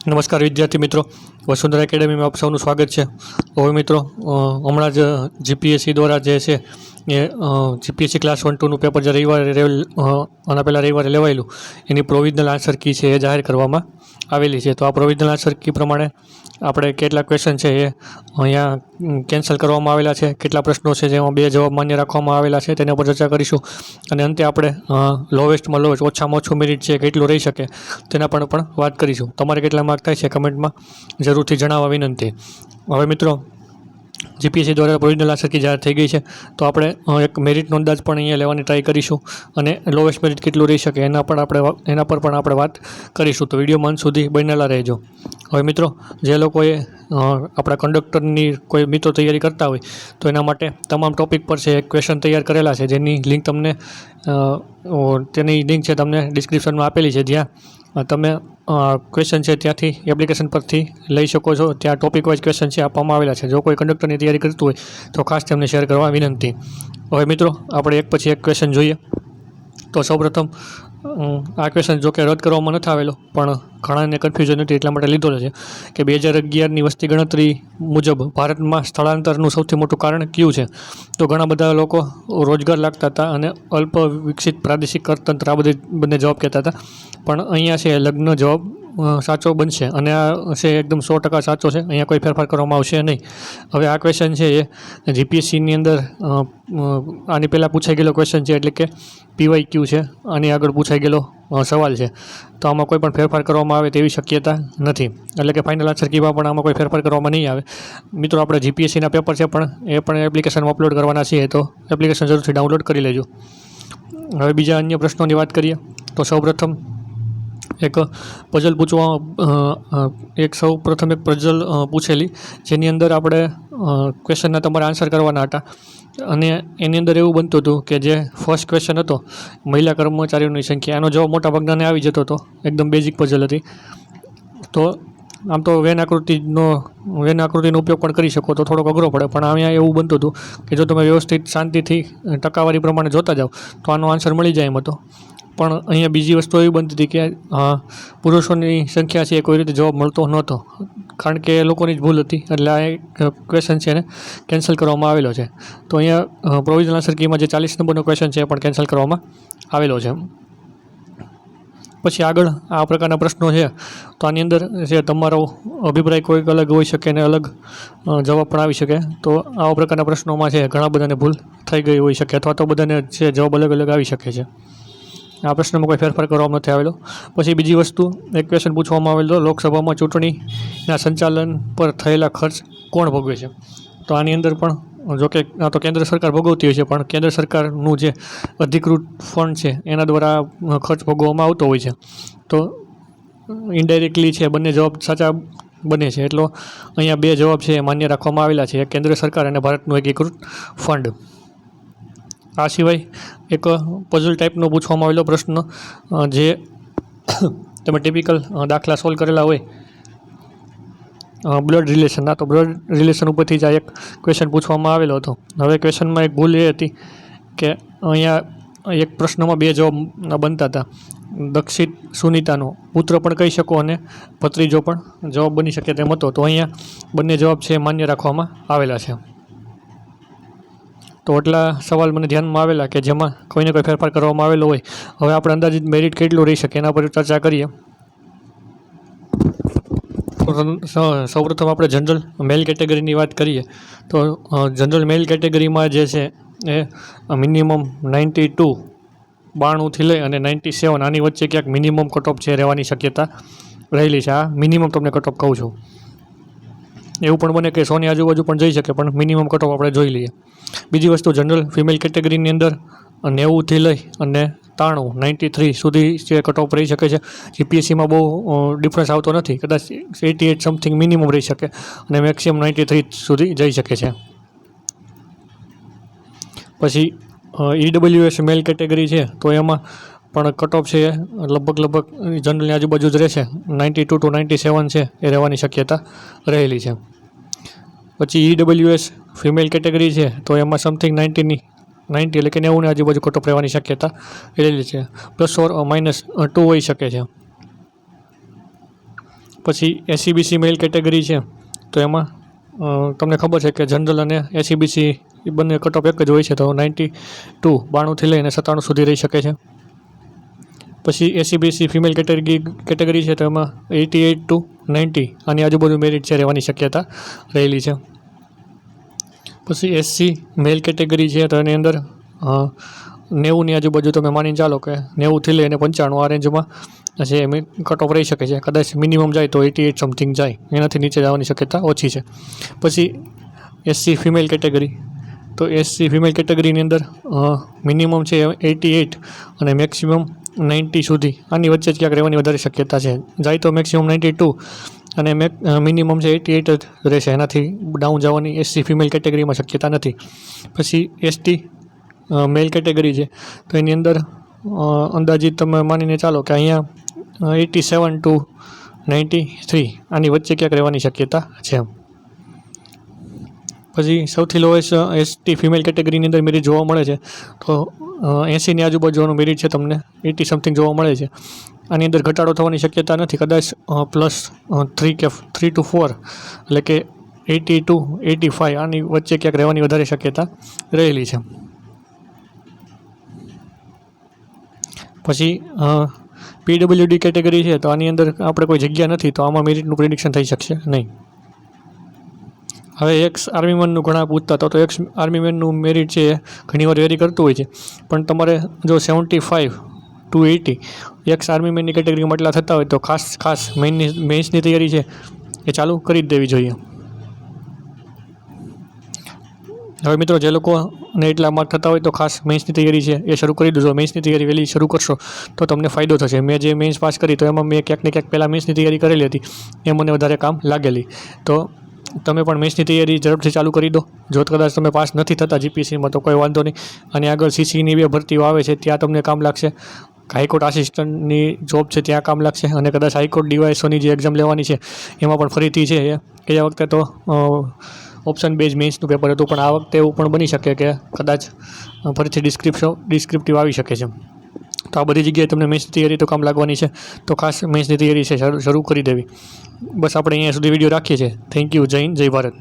નમસ્કાર વિદ્યાર્થી મિત્રો, વસુંધરા એકેડેમીમાં આપ સૌનું સ્વાગત છે. હવે મિત્રો, હમણાં જ જીપીએસસી દ્વારા જે છે એ જીપીએસસી ક્લાસ 1-2નું પેપર જે આના પહેલાં રવિવારે લેવાયેલું એની પ્રોવિઝનલ આન્સર કી છે એ જાહેર કરવામાં આવેલી છે. તો આ પ્રોવિઝનલ આન્સર કી પ્રમાણે આપણે કેટલા ક્વેશ્ચન છે એ અહીંયા કેન્સલ કરવામાં આવેલા છે, કેટલા પ્રશ્નો છે જેમાં 2 જવાબ માન્ય રાખવામાં આવેલા છે તેના પર ચર્ચા કરીશું. અને અંતે આપણે લોવેસ્ટમાં લોવેસ્ટ ઓછામાં ઓછું મેરિટ છે કેટલું રહી શકે તેના પર પણ વાત કરીશું. તમારે કેટલા માર્ક થાય છે કમેન્ટમાં જરૂરથી જણાવવા વિનંતી. હવે મિત્રો, જીપીએસસી દ્વારા પ્રોવિઝનલ આન્સર કી જાહેર થઈ ગઈ છે, તો આપણે એક મેરિટનો અંદાજ પણ અહીંયા લેવાની ટ્રાય કરીશું અને લોવેસ્ટ મેરિટ કેટલું રહી શકે એના પર પણ આપણે વાત કરીશું. તો વિડીયોમાં અંત સુધી બનેલા રહેજો. હવે મિત્રો, જે લોકોએ આપણા કંડક્ટરની કોઈ મિત્રો તૈયારી કરતા હોય તો એના માટે તમામ ટૉપિક પર છે એક ક્વેશ્ચન તૈયાર કરેલા છે, જેની લિંક તમને ડિસ્ક્રિપ્શનમાં આપેલી છે, જ્યાં તમે ક્વેશ્ચન છે ત્યાંથી એપ્લિકેશન પરથી લઈ શકો છો. ત્યાં ટોપિક વાઇઝ ક્વેશ્ચન છે આપવામાં આવેલા છે. જો કોઈ કંડક્ટરની તૈયારી કરતું હોય તો ખાસ તેમને શેર કરવા વિનંતી. હવે મિત્રો, આપણે એક પછી એક ક્વેશ્ચન જોઈએ. તો સૌપ્રથમ આ ક્વેશ્ચન જો કે રદ કરવામાં નથી આવેલો, પણ ઘણાને કન્ફ્યુઝન હતી એટલા માટે લીધો છે કે 2011ની વસ્તી ગણતરી મુજબ ભારતમાં સ્થળાંતરનું સૌથી મોટું કારણ કયું છે? તો ઘણા બધા લોકો રોજગાર લાગતા હતા અને અલ્પ વિકસિત પ્રાદેશિક અર્થતંત્ર, આ બંને જવાબ કહેતા હતા. પણ અહીંયા છે લગ્ન જવાબ સાચો બનશે અને આ છે એકદમ 100% સાચો છે. અહીંયા કોઈ ફેરફાર કરવામાં આવશે નહીં. હવે આ ક્વેશ્ચન છે એ જીપીએસસીની અંદર આની પહેલાં પૂછાઈ ગયેલો ક્વેશ્ચન છે, એટલે કે PYQ છે, આની આગળ પૂછાઈ ગયેલો સવાલ છે. તો આમાં કોઈ પણ ફેરફાર કરવામાં આવે તેવી શક્યતા નથી, એટલે કે ફાઇનલ આન્સર કીમાં પણ આમાં કોઈ ફેરફાર કરવામાં નહીં આવે. મિત્રો, આપણે જીપીએસસીના પેપર છે એ પણ એપ્લિકેશનમાં અપલોડ કરવાના છીએ, તો એપ્લિકેશન જરૂરથી ડાઉનલોડ કરી લેજો. હવે બીજા અન્ય પ્રશ્નોની વાત કરીએ તો સૌપ્રથમ એક પઝલ પૂછેલી, જેની અંદર આપણે ક્વેશ્ચનના તમારે આન્સર કરવાના હતા. અને એની અંદર એવું બનતું હતું કે જે ફર્સ્ટ ક્વેશ્ચન હતો, મહિલા કર્મચારીઓની સંખ્યા, એનો જવાબ મોટા ભાગનાને આવી જતો હતો. એકદમ બેઝિક પઝલ હતી. તો આમ તો વેન આકૃતિનો ઉપયોગ પણ કરી શકો તો થોડોક અઘરો પડે, પણ અહીંયા એવું બનતું હતું કે જો તમે વ્યવસ્થિત શાંતિથી ટકાવારી પ્રમાણે જોતા જાઓ તો આનો આન્સર મળી જાય એમ હતો. પણ અહીંયા બીજી વસ્તુ એવી બનતી હતી કે પુરુષોની સંખ્યા છે એ કોઈ રીતે જવાબ મળતો નહોતો, કારણ કે એ લોકોની જ ભૂલ હતી. એટલે આ એક ક્વેશ્ચન છે એને કેન્સલ કરવામાં આવેલો છે. તો અહીંયા પ્રોવિઝનલ આન્સર કીમાં જે 40 નંબરનો ક્વેશ્ચન છે એ પણ કેન્સલ કરવામાં આવેલો છે. પછી આગળ આ પ્રકારના પ્રશ્નો છે, તો આની અંદર છે તમારો અભિપ્રાય કોઈક અલગ હોઈ શકે અને અલગ જવાબ પણ આવી શકે. તો આવા પ્રકારના પ્રશ્નોમાં છે ઘણા બધાને ભૂલ થઈ ગઈ હોઈ શકે, અથવા તો બધાને છે જવાબ અલગ અલગ આવી શકે છે. આ પ્રશ્નમાં કોઈ ફેરફાર કરવામાં નથી આવેલો. પછી બીજી વસ્તુ, એક ક્વેશ્ચન પૂછવામાં આવેલો, લોકસભામાં ચૂંટણીના સંચાલન પર થયેલા ખર્ચ કોણ ભોગવે છે? તો આની અંદર પણ જોકે આ તો કેન્દ્ર સરકાર ભોગવતી હોય છે, પણ કેન્દ્ર સરકારનું જે અધિકૃત ફંડ છે એના દ્વારા ખર્ચ ભોગવવામાં આવતો હોય છે. તો ઇનડાયરેક્ટલી છે બંને જવાબ સાચા બને છે. એટલો અહીંયા 2 જવાબ છે એ માન્ય રાખવામાં આવેલા છે, એક કેન્દ્ર સરકાર અને ભારતનું એકીકૃત ફંડ. આ સિવાય એક પઝલ ટાઈપનો પૂછવામાં આવેલો પ્રશ્ન, જે તમે ટિપિકલ દાખલા સોલ્વ કરેલા હોય બ્લડ રિલેશનના, તો બ્લડ રિલેશન ઉપરથી જ આ એક ક્વેશ્ચન પૂછવામાં આવેલો હતો. હવે ક્વેશ્ચનમાં એક ભૂલ એ હતી કે અહીંયા એક પ્રશ્નમાં 2 જવાબ બનતા હતા. દક્ષિત સુનીતાનો પુત્ર પણ કહી શકો અને ભત્રીજો પણ જવાબ બની શકે તેમ હતો. તો અહીંયા બંને જવાબ છે માન્ય રાખવામાં આવેલા છે. તો એટલા સવાલ મને ધ્યાનમાં આવેલા કે જેમાં કોઈને કોઈ ફેરફાર કરવામાં આવેલો હોય. હવે આપણે અંદાજિત મેરિટ કેટલું રહી શકે એના પર ચર્ચા કરીએ. સૌપ્રથમ આપણે જનરલ મેલ કેટેગરીની વાત કરીએ તો જનરલ મેલ કેટેગરીમાં જે છે એ મિનિમમ 92 લઈ અને 97 આની વચ્ચે ક્યાંક મિનિમમ કટઓફ છે રહેવાની શક્યતા રહેલી છે. આ મિનિમમ તમને કટઓફ કહું છું. એવું પણ બને કે 100ની આજુબાજુ પણ જઈ શકે, પણ મિનિમમ કટઓફ આપણે જોઈ લઈએ. બીજી વસ્તુ, જનરલ ફિમેલ કેટેગરીની અંદર 90 લઈ અને 93 સુધી જે કટઓફ રહી શકે છે. જીપીએસસીમાં બહુ ડિફરન્સ આવતો નથી, કદાચ 88 સમથિંગ મિનિમમ રહી શકે અને મેક્સિમમ 93 સુધી જઈ શકે છે. પછી EWS મેલ કેટેગરી છે, તો એમાં પણ કટઓફ છે લગભગ જનરલની આજુબાજુ જ રહેશે. 92 to 97 છે એ રહેવાની શક્યતા રહેલી છે. પછી EWS ફિમેલ કેટેગરી છે, તો એમાં સમથિંગ 90 એટલે કે 90ની આજુબાજુ કટઓફ રહેવાની શક્યતા રહેલી છે. +- or -2 હોઈ શકે છે. પછી એસસીબીસી મેલ કેટેગરી છે તો એમાં તમને ખબર છે કે જનરલ અને એસસીબીસી એ બંને કટ ઓફ એક જ હોય છે, તો 92 92થી લઈને 97 સુધી રહી શકે છે. પછી એસસીબીસી ફિમેલ કેટેગરી છે તો એમાં 88 to 90 આની આજુબાજુ મેરિટ છે રહેવાની શક્યતા રહેલી છે. પછી એસસી મેલ કેટેગરી છે તો એની અંદર 90ની આજુબાજુ તમે માનીને ચાલો કે 90થી લઈને 95 આ રેન્જમાં છે એમ કટ ઓફ રહી શકે છે. કદાચ મિનિમમ જાય તો 88 સમથિંગ જાય, એનાથી નીચે જવાની શક્યતા ઓછી છે. પછી એસસી ફિમેલ કેટેગરી, તો એસસી ફિમેલ કેટેગરીની અંદર મિનિમમ છે 88 અને મેક્સિમમ 90 સુધી, આની વચ્ચે જ ક્યાંક રહેવાની વધારે શક્યતા છે. જાય તો મેક્સિમમ 92 અને મિનિમમ છે 88 જ રહેશે, એનાથી ડાઉન જવાની એસસી ફિમેલ કેટેગરીમાં શક્યતા નથી. પછી એસટી મેલ કેટેગરી છે તો એની અંદર અંદાજિત તમે માનીને ચાલો કે અહીંયા 87 to 93 આની વચ્ચે ક્યાંક રહેવાની શક્યતા છે. પછી સૌથી લોએસ્ટ એસટી ફિમેલ કેટેગરીની અંદર મેરિટ જોવા મળે છે તો 80ની આજુબાજુનું મેરિટ છે, તમને 80 સમથિંગ જોવા મળે છે. આની અંદર ઘટાડો થવાની શક્યતા નથી, કદાચ +3 કે 3 to 4 એટલે કે 80 to 85 આની વચ્ચે ક્યાંક રહેવાની વધારે શક્યતા રહેલી છે. પછી પીડબ્લ્યુડી કેટેગરી છે તો આની અંદર આપણે કોઈ જગ્યા નથી, તો આમાં મેરિટનું પ્રિડિક્શન થઈ શકશે નહીં. હવે એક્સ આર્મીમેનનું ઘણા પૂછતા તો એક્સ આર્મીમેનનું મેરિટ છે એ ઘણીવાર વેરી કરતું હોય છે, પણ તમારે જો 75 to 80 એક્સ આર્મીમેનની કેટેગરીમાં એટલા થતા હોય તો ખાસ મેન્સની તૈયારી છે એ ચાલુ કરી જ દેવી જોઈએ. હવે મિત્રો જે લોકોને એટલા માર્ક થતા હોય તો ખાસ મેન્સની તૈયારી છે એ શરૂ કરી દેજો. મેન્સની તૈયારી વહેલી શરૂ કરશો તો તમને ફાયદો થશે. મેં જે મેન્સ પાસ કરી તો એમાં મેં ક્યાંક ને ક્યાંક પહેલાં મેન્સની તૈયારી કરેલી હતી, એ મને વધારે કામ લાગેલી. તો તમે પણ મેન્સની તૈયારી ઝડપથી ચાલુ કરી દો. જો કદાચ તમે પાસ નથી થતા જીપીસીમાં તો કોઈ વાંધો નહીં, અને આગળ સીસીની 2 ભરતીઓ આવે છે ત્યાં તમને કામ લાગશે. હાઈકોર્ટ આસિસ્ટન્ટની જોબ છે ત્યાં કામ લાગશે, અને કદાચ હાઈકોર્ટ ડીવાયએસઓની જે એક્ઝામ લેવાની છે એમાં પણ ફરીથી છે એ વખતે તો ઓપ્શન બેઝ મેન્સનું પેપર હતું, પણ આ વખતે એવું પણ બની શકે કે કદાચ ફરીથી ડિસ્ક્રિપ્ટિવ આવી શકે છે. તો આ બધી જગ્યાએ તમને મેન્સની તૈયારી તો કામ લાગવાની છે, તો ખાસ મેન્સની તૈયારી છે શરૂ કરી દેવી. બસ આપણે અહીંયા સુધી વિડીયો રાખીએ છીએ. Thank you. જય હિન્દ, જય ભારત.